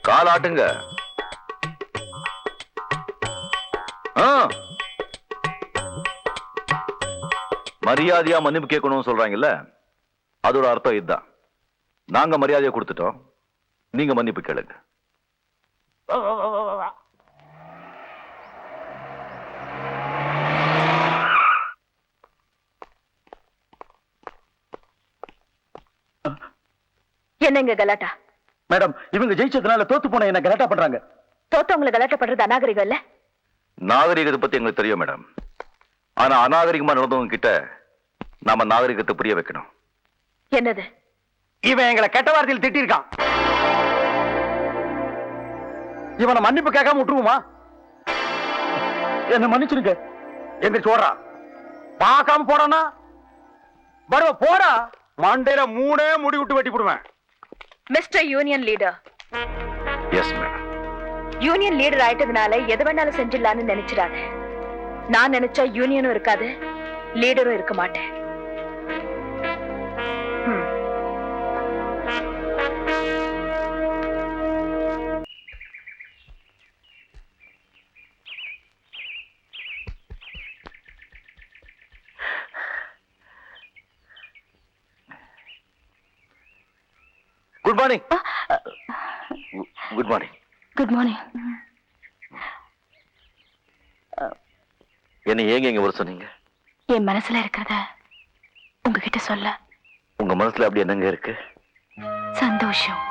கால் ஆட்டுங்க. ஆ. மரியாதையா மன்னிப்பு கேட்கணும்னு சொல்றாங்கல்ல, அதோட அர்த்தம் இதுதான். நாங்க மரியாதையை கொடுத்துட்டோம், நீங்க மன்னிப்பு கேளுங்க. என்னங்க கலாட்டா? மேடம், இவங்க ஜெயிச்சதுனால தோத்து போன என்ன கலாட்டா பண்றாங்க. தோத்தவங்களை கலாட்டா பண்றது அநாகரிகம் இல்ல? நாகரிகத்தை பத்தி எங்களுக்கு தெரியும் மேடம். ஆனா அநாகரிகமா நடந்தவங்க கிட்ட நாம நாகரிகத்தை புரிய வைக்கணும். என்னது? இவன் எங்களை கெட்ட வார்த்தையில் திட்டிருக்கான். இவனை மன்னிப்பு கேட்காம விட்டுருவோமா? என்ன மன்னிச்சிருங்க. எந்திரிச்சு ஓடுறா. பார்க்காம போறானா வருவ போடா. மண்டையில மூணே முடி விட்டு வெட்டி போடுவேன். Mister union leader, yes madam. Union leader ஆயிட்டதுனால எது வேணாலும் செஞ்சிடலான்னு நினைச்சிடாத. நான் நினைச்சா யூனியனும் இருக்காது, லீடரும் இருக்க மாட்டேன். Good morning. Good morning. Good morning. என்ன ஏங்க இங்க வர சொன்னீங்க? என் மனசுல இருக்கிறத உங்ககிட்ட சொல்ல. உங்க மனசுல அப்படி என்னங்க இருக்கு? சந்தோஷம்,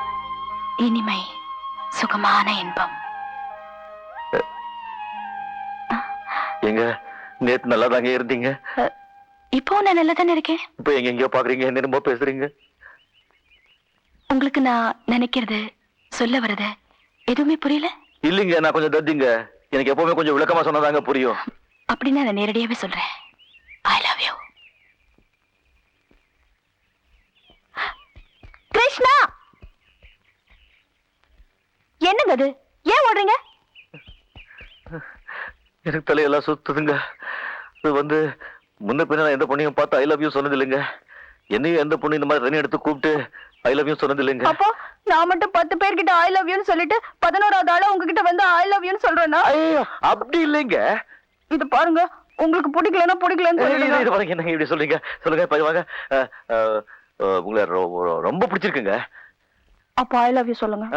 இனிமை, சுகமான இன்பம். எங்க நேத்து நல்லா தாங்க இருந்தீங்க, இப்போ நான் நல்லா தானே இருக்கேன். இப்ப எங்க எங்கயோ பாக்குறீங்க, என்னமோ பேசுறீங்க. உங்களுக்கு நான் நினைக்கிறது, சொல்ல வர்றது எதுவுமே புரியல? இல்லைங்க, நான் கொஞ்சம் தத்திங்க. எனக்கு எப்பவுமே கொஞ்சம் விளக்கமா சொன்னதாங்க புரியும். அப்படின்னு நான் நேரடியாவே சொல்றேன். I love you. கிருஷ்ணா, என்னங்க அது? ஏன் ஓடுறீங்க? எனக்கு தலையெல்லாம் சுத்துதுங்க. இது வந்து முன்ன பின்ன நான் எந்த பொண்ணையும் பார்த்து ஐ லவ் யூ சொன்னது இல்லைங்க. என்னையும் எந்த பொண்ணு இந்த மாதிரி தண்ணி எடுத்து கூப்பிட்டு ஐ லவ் யூ சொன்னது இல்லைங்க. அப்போ நான் மட்டும் 10 பேர்கிட்ட ஐ லவ் யூன்னு சொல்லிட்டு 11வது ஆளா உங்ககிட்ட வந்து ஐ லவ் யூன்னு சொல்றேன்னா? ஐயோ, அப்படி இல்லைங்க. இது பாருங்க, உங்களுக்கு பிடிக்கலன்னா பிடிக்கலன்னு சொல்லிடுங்க. இது பாருங்க, என்னங்க இப்படி சொல்றீங்க? சொல்லுங்க, இப்ப வாங்க. உங்களை ரொம்ப பிடிச்சிருக்குங்க. அப்போ ஐ லவ் யூ சொல்லுங்க.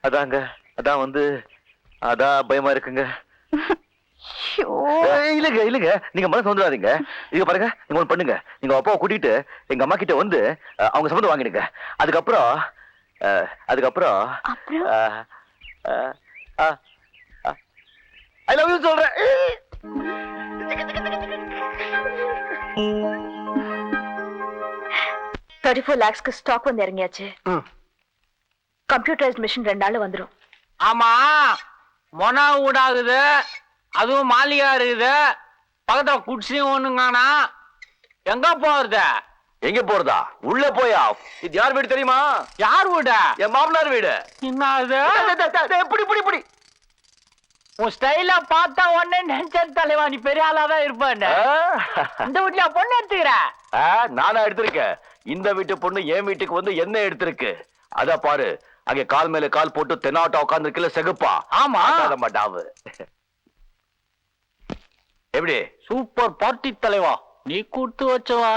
அதாங்க, அதான் வந்து அதான் பயமா இருக்குங்க. இல்லங்க இல்லங்க, நீங்க மனசு வந்துடாதீங்க. இங்க பாருங்க, நீங்க ஒண்ணு பண்ணுங்க. நீங்க அப்பாவை கூட்டிட்டு எங்க அம்மா கிட்ட வந்து அவங்க சம்மந்தம் வாங்கிடுங்க. அதுக்கப்புறம் ஐ லவ் யூ சொல்றேன். 34 lakhsக்கு ஸ்டாக் வந்து இறங்கியாச்சு. கம்ப்யூட்டரைஸ்ட் மிஷின் 2 நாள்ல வந்துரும். ஆமா, மொனா ஊடாகுது, அதுவும் மாளிகா இருக்குது, பக்கத்துல குடிசையும் ஒண்ணுங்கானா. எங்க போறது? எங்க போறதா? உள்ள போயா? இது யார் வீடு தெரியுமா? யார் வீடு? என் மாமனார் வீடு. என்ன அது? எப்படி இப்படி இப்படி உன் ஸ்டைல பார்த்தா உடனே நினைச்ச தலைவா, நீ பெரிய ஆளாதான் இருப்பான்னு. இந்த வீட்டுல பொண்ணு எடுத்துக்கிற? நானா எடுத்திருக்கேன். இந்த வீட்டு பொண்ணு என் வீட்டுக்கு வந்து என்ன எடுத்திருக்கு? அத பாரு, அங்க கால் மேல கால் போட்டு தென்னாட்டா உட்கார்ந்து செகுப்பா. ஆமா, மாட்டாவு. எப்படி? சூப்பர் பார்ட்டி தலைவா, நீ கூட்டு வச்சவா.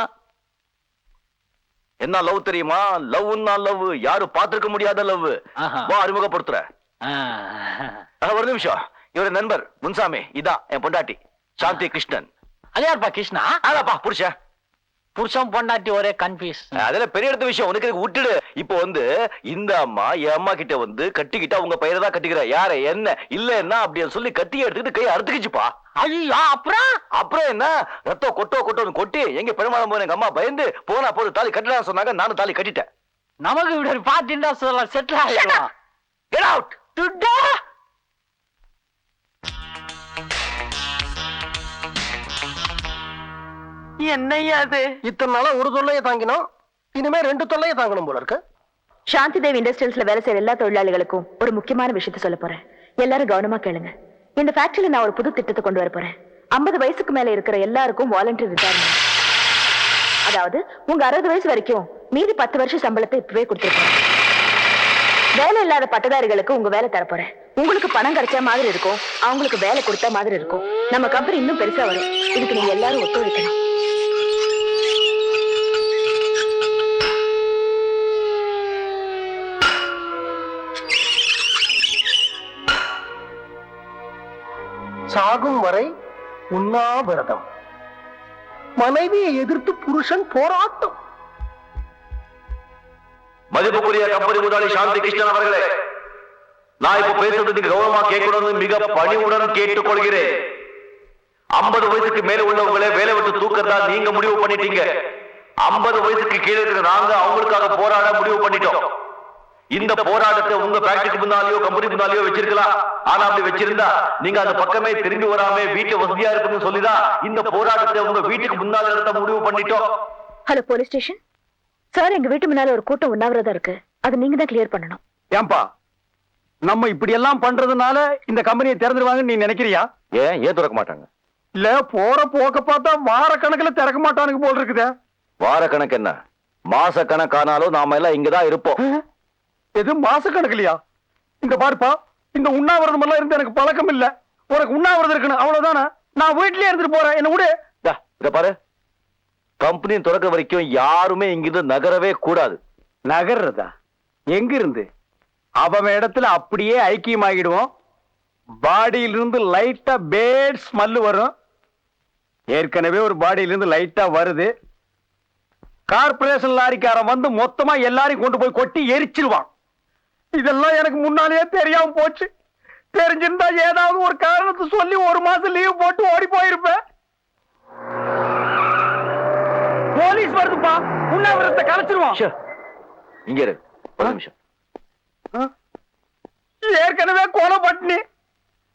என்ன லவ் தெரியுமா? லவ்னா லவ், யாரும் பார்த்திருக்க முடியாத லவ். வா, அறிமுகப்படுத்துற. ஒரு நிமிஷம். இவரு நண்பர் முன்சாமி, இதான் என் பொண்டாட்டி சாந்தி கிருஷ்ணன். அது யாருப்பா கிருஷ்ணா? அதாப்பா புருஷன். புருஷன் பொண்டாட்டி ஒரே கன்ஃபியூஸ். அதெல்லாம் பெரிய இடத்த விஷயம், உனக்கு விட்டுடு. இப்போ வந்து இந்த அம்மா என் அம்மா கிட்ட வந்து கட்டிக்கிட்டா உங்க பையனை தான் கட்டிக்கிற. யார என்ன இல்லன்னா அப்படின்னு சொல்லி கட்டி எடுத்துக்கிட்டு கையை அறுத்துக்கிச்சுப்பா. ஐயோ, அப்புறம் என்ன? ரத்தம் கொட்டோன்னு கொட்டி எங்க பெருமாள் போன எங்க அம்மா பயந்து போனா போது தாலி கட்டலாம் சொன்னாங்க. நானும் தாலி கட்டிட்டேன். நமக்கு இப்படி ஒரு பாட்டின்னா சொல்லலாம் செட்டில் ஆகிடலாம். Get out! துட்டா என்னையா அது? இத்தனை நாளா ஒரு தொல்லையை தாங்கினோம், இனிமே 2 தொல்லையை தாங்கணும் போல இருக்கு. சாந்தி தேவி இண்டஸ்ட்ரியல்ஸ்ல வேலை செய்யற எல்லா தொழிலாளிகளுக்கும் ஒரு முக்கியமான விஷயத்த சொல்ல போறேன். எல்லாரும் கவனமா கேளுங்க. இந்த ஃபேக்டரியில நான் ஒரு புது திட்டத்தை கொண்டு வர போறேன். 50 வயசுக்கு மேல இருக்கிற எல்லாருக்கும் வாலண்டரி ரிட்டையர்மெண்ட். அதாவது உங்க 60 வயசு வரைக்கும் மீதி 10 வருஷம் சம்பளத்தை இப்பவே கொடுத்துருக்கோம். வேலை இல்லாத பட்டதாரிகளுக்கு உங்க வேலை தரப்போறேன். உங்களுக்கு பணம் கிடைச்ச மாதிரி இருக்கும், அவங்களுக்கு வேலை கொடுத்த மாதிரி இருக்கும். நம்ம கம்பெனி இன்னும் பெருசா வரும். இதுக்கு நீங்க எல்லாரும் ஒத்துழைக்கணும். சாகும் வரை உண்ணாவிரதம். மனைவியை எதிர்த்து புருஷன் போராட்டம். மதிப்புக்குரிய கம்பெனி முதலாளி சாந்தி கிருஷ்ணன் அவர்களே, நான் இப்ப பேசுறது நீங்க கௌரவமா கேட்கணும்னு மிக பணிவுடன் கேட்டுக்கொள்கிறேன். 50 வயசுக்கு மேல உள்ளவங்களே வேலை விட்டு தூக்கறதா நீங்க முடிவு பண்ணிட்டீங்க. 50 வயசுக்கு கீழே இருக்கிற நாங்க அவங்களுக்காக போராட முடிவு பண்ணிட்டோம். இந்த போராட்டத்தை உங்க ஃபேக்டரிக்கு முன்னாலேயோ கம்பெனி முன்னாலேயோ வச்சிருக்கலாம். ஆனா அப்படி வச்சிருந்தா நீங்க அந்த பக்கமே திரும்பி வராம வீட்டு வசதியா இருக்குன்னு சொல்லிதான் இந்த போராட்டத்தை உங்க வீட்டுக்கு முன்னால நடத்த முடிவு பண்ணிட்டோம். ஹலோ போலீஸ் ஸ்டேஷன் சார், எங்க வீட்டு முன்னால ஒரு கூட்டம் உண்ணாவிரதம் இருக்கு. அது நீங்க தான் கிளியர் பண்ணணும். ஏன்பா நம்ம இப்படி எல்லாம் பண்றதுனால இந்த கம்பெனியை திறந்துருவாங்கன்னு நீ நினைக்கிறியா? ஏன் திறக்க மாட்டாங்க? இல்ல போற போக்க பார்த்தா வார கணக்குல திறக்க மாட்டானுங்க போல் இருக்குதே. வார கணக்கு என்ன, மாச கணக்கானாலும் நாம எல்லாம் இங்கதான் இருப்போம். எது மாச கணக்குலையா? இந்த பாருப்பா, இந்த உண்ணாவிரதம் எல்லாம் இருந்து எனக்கு பழக்கம் இல்ல. உனக்கு உண்ணாவிரதம் இருக்கணும் அவ்வளவுதானே. நான் வீட்லயே இருந்துட்டு போறேன், என்ன விடு. இத பாரு, கம்பெனி திறக்க வரைக்கும் யாருமே இங்கிருந்து நகரவே கூடாது. நகர்றதா? எங்க இருந்து? அவன் இடத்துல அப்படியே ஐக்கியமாகிடுவோம். பாடியிலிருந்து லைட்டா பேட் ஸ்மெல் வரும். ஏற்கனவே ஒரு பாடியிலிருந்து லைட்டா வருது. கார்பரேஷன் லாரிக்காரன் வந்து மொத்தமா எல்லாரையும் கொண்டு போய் கொட்டி எரிச்சிருவான். இதெல்லாம் எனக்கு முன்னாலேயே தெரியாம போச்சு. தெரிஞ்சிருந்தா ஏதாவது ஒரு காரணத்தை சொல்லி 1 மாசம் லீவ் போட்டு ஓடி போயிருப்பேன். போலீஸ் வருதுப்பா, உண்ணாவிரதத்தை கலைச்சிருவான். இங்க இரு ஒரு நிமிஷம். ஏற்கனவே கொலை பட்டினி,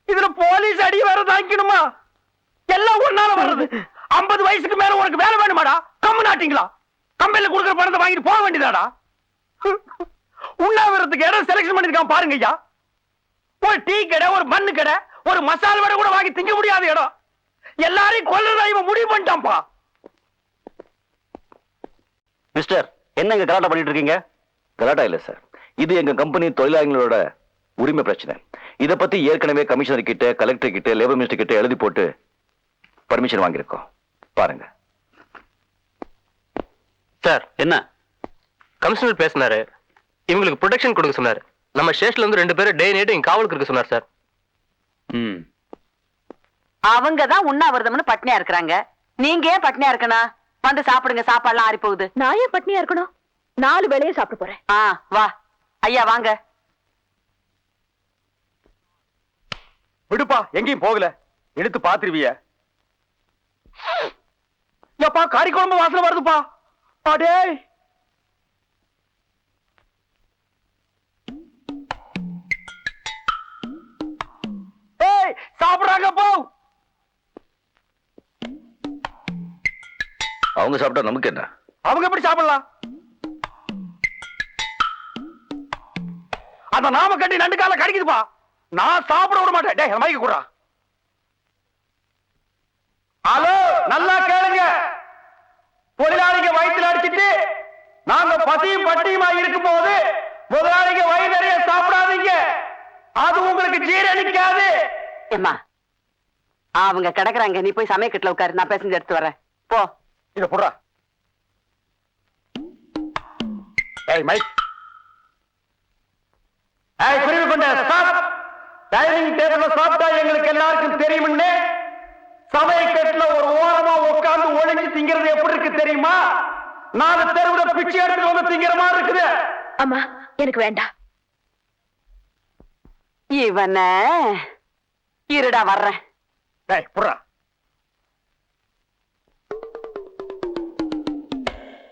இதுல போலீஸ் அடி வர தாக்கணுமா? எல்லாம் ஒன்னால வர்றது. 50 வயசுக்கு மேல உனக்கு வேலை வேணுமாடா? கம்மு நாட்டிங்களா? கம்பெனில கொடுக்குற பணத்தை வாங்கிட்டு போக வேண்டியதாடா. உண்ணாவிரத்துக்கு இடம் செலக்ஷன் பண்ணிருக்கான் பாருங்க ஐயா. ஒரு டீ கடை, ஒரு மண்ணு கடை, ஒரு மசாலா வடை கூட வாங்கி திங்க முடியாத இடம். எல்லாரையும் கொல்றதா இவன் முடிவு பண்ணிட்டான்ப்பா. மிஸ்டர், என்ன இங்க கலாட்டா பண்ணிட்டு இருக்கீங்க? கலாட்டா இல்ல சார், இது எங்க கம்பெனி தொழிலாளர்களோட உரிமை பிரச்சனை. இத பத்தி ஏற்கனவே கமிஷனர் கிட்ட, கலெக்டர் கிட்ட, லேபர் மினிஸ்டர் கிட்ட எழுதி போட்டு பர்மிஷன் வாங்கியிருக்கோம். பாருங்க சார். என்ன கமிஷனர் பேசினாரு, இவங்களுக்கு ப்ரொடெக்ஷன் கொடுக்க சொன்னாரு. நம்ம ஸ்டேஷன்ல இருந்து 2 பேரும் டே நைட் இங்க காவலுக்கு இருக்க சொன்னார் சார். அவங்க தான் உண்ணாவிரதம்னு பட்னியா இருக்கிறாங்க. நீங்க ஏன் பட்னியா இருக்கணும்? வந்து சாப்பிடுங்க, சாப்பாடுலாம் ஆறி போகுது. நான் ஏன் பட்னியா இருக்கணும்? 4 வேளையே சாப்பிட்டு போறேன். வா ஐயா வாங்க. விடுப்பா, எங்கேயும் போகல. எடுத்து பாத்துருவிய. எப்பா கறி குழம்பு வாசனை வருதுப்பா. அடே சாப்பிடுறாங்க போ. அவங்க சாப்பிட்டா நமக்கு என்ன? அவங்க எப்படி சாப்பிடலாம்? அந்த நாம கட்டி நண்டு கால கடிக்குதுப்பா. நான் சாப்பிட விட மாட்டேன். டேய் மைக்க குடுறா. ஹலோ, நல்லா கேளுங்க. தொழிலாளிங்க வயிற்றுல அடிச்சிட்டு நாங்க பசியும் பட்டியுமா இருக்கும் போது முதலாளிங்க வயிறு நிறைய சாப்பிடாதீங்க. அது உங்களுக்கு ஜீரணிக்காது. ஏம்மா அவங்க கிடக்குறாங்க, நீ போய் சமயக்கட்டுல உட்காரு, நான் பேசஞ்சு எடுத்து வரேன். போ. இத போடுறா. ஏய் மைக். ஏய் புரிந்து கொண்ட ஸ்டாப். டைனிங் டேபிள்ல சாப்பிட்டா எங்களுக்கு எல்லாருக்கும் தெரியும்னு சமயக்கட்டுல ஒரு ஓரமா உட்கார்ந்து ஒளிஞ்சு திங்கிறது எப்படி இருக்கு தெரியுமா? 4 தெருவுல பிச்சை எடுத்து வந்து திங்கிற மாதிரி இருக்குது. அம்மா எனக்கு வேண்டாம். இவன இருடா வர்றேன். டேய் புறா.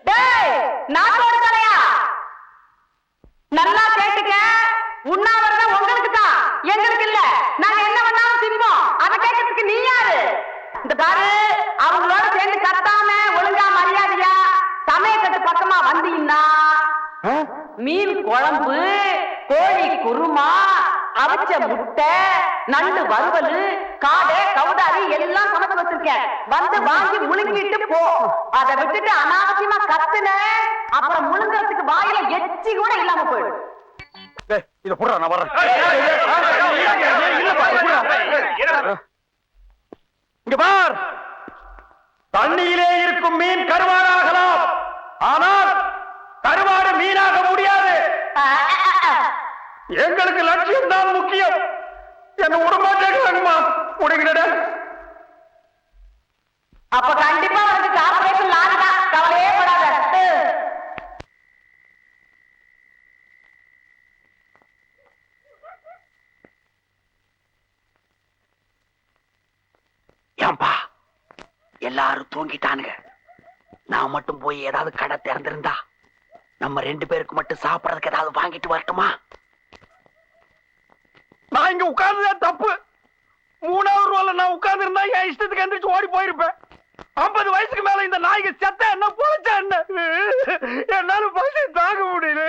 டேய் நாட்டோட தலையா, பக்கமா வந்தீங்கன்னா மீன் குழம்பு, கோழி குருமா, அவிச்ச முட்டை, நண்டு வறுவல், காடை, கவுதாரி எல்லாம் சமைச்சு வச்சிருக்கேன். வந்து வாங்கி முழுங்கிட்டு போ. அதை விட்டுட்டு அனாவசியமா கத்துன, அப்புறம் முழுங்கறதுக்கு வாயில எச்சி கூட இல்லாம போயிடும். இத போடுறா, நான் வர்றேன். இங்க பார், தண்ணியிலே இருக்கும் மீன் கருவாடாகலாம், ஆனால் கருவாடு மீனாக முடியாது. எங்களுக்கு லட்சியம் தான் முக்கியம். என்ன விடமாட்டேங்கம்மா, உடைகிறட. அப்ப கண்டிப்பா வந்து கார்பரேஷன் லாரி தான், கவலையே படாத. ஏன்பா எல்லாரும் தூங்கிட்டானுங்க, நான் மட்டும் போய் ஏதாவது கடை திறந்திருந்தா நம்ம 2 பேருக்கு மட்டும் சாப்பிடறதுக்கு ஏதாவது வாங்கிட்டு வரட்டுமா? நான் இங்க உட்கார்ந்ததே தப்பு. 3வது ரோல நான் உட்கார்ந்து இருந்தா என் இஷ்டத்துக்கு எந்திரிச்சு ஓடி போயிருப்பேன். 50 வயசுக்கு மேல இந்த நாய்க்கு செத்த என்ன போச்சா என்ன, என்னால பசி தாங்க முடியல.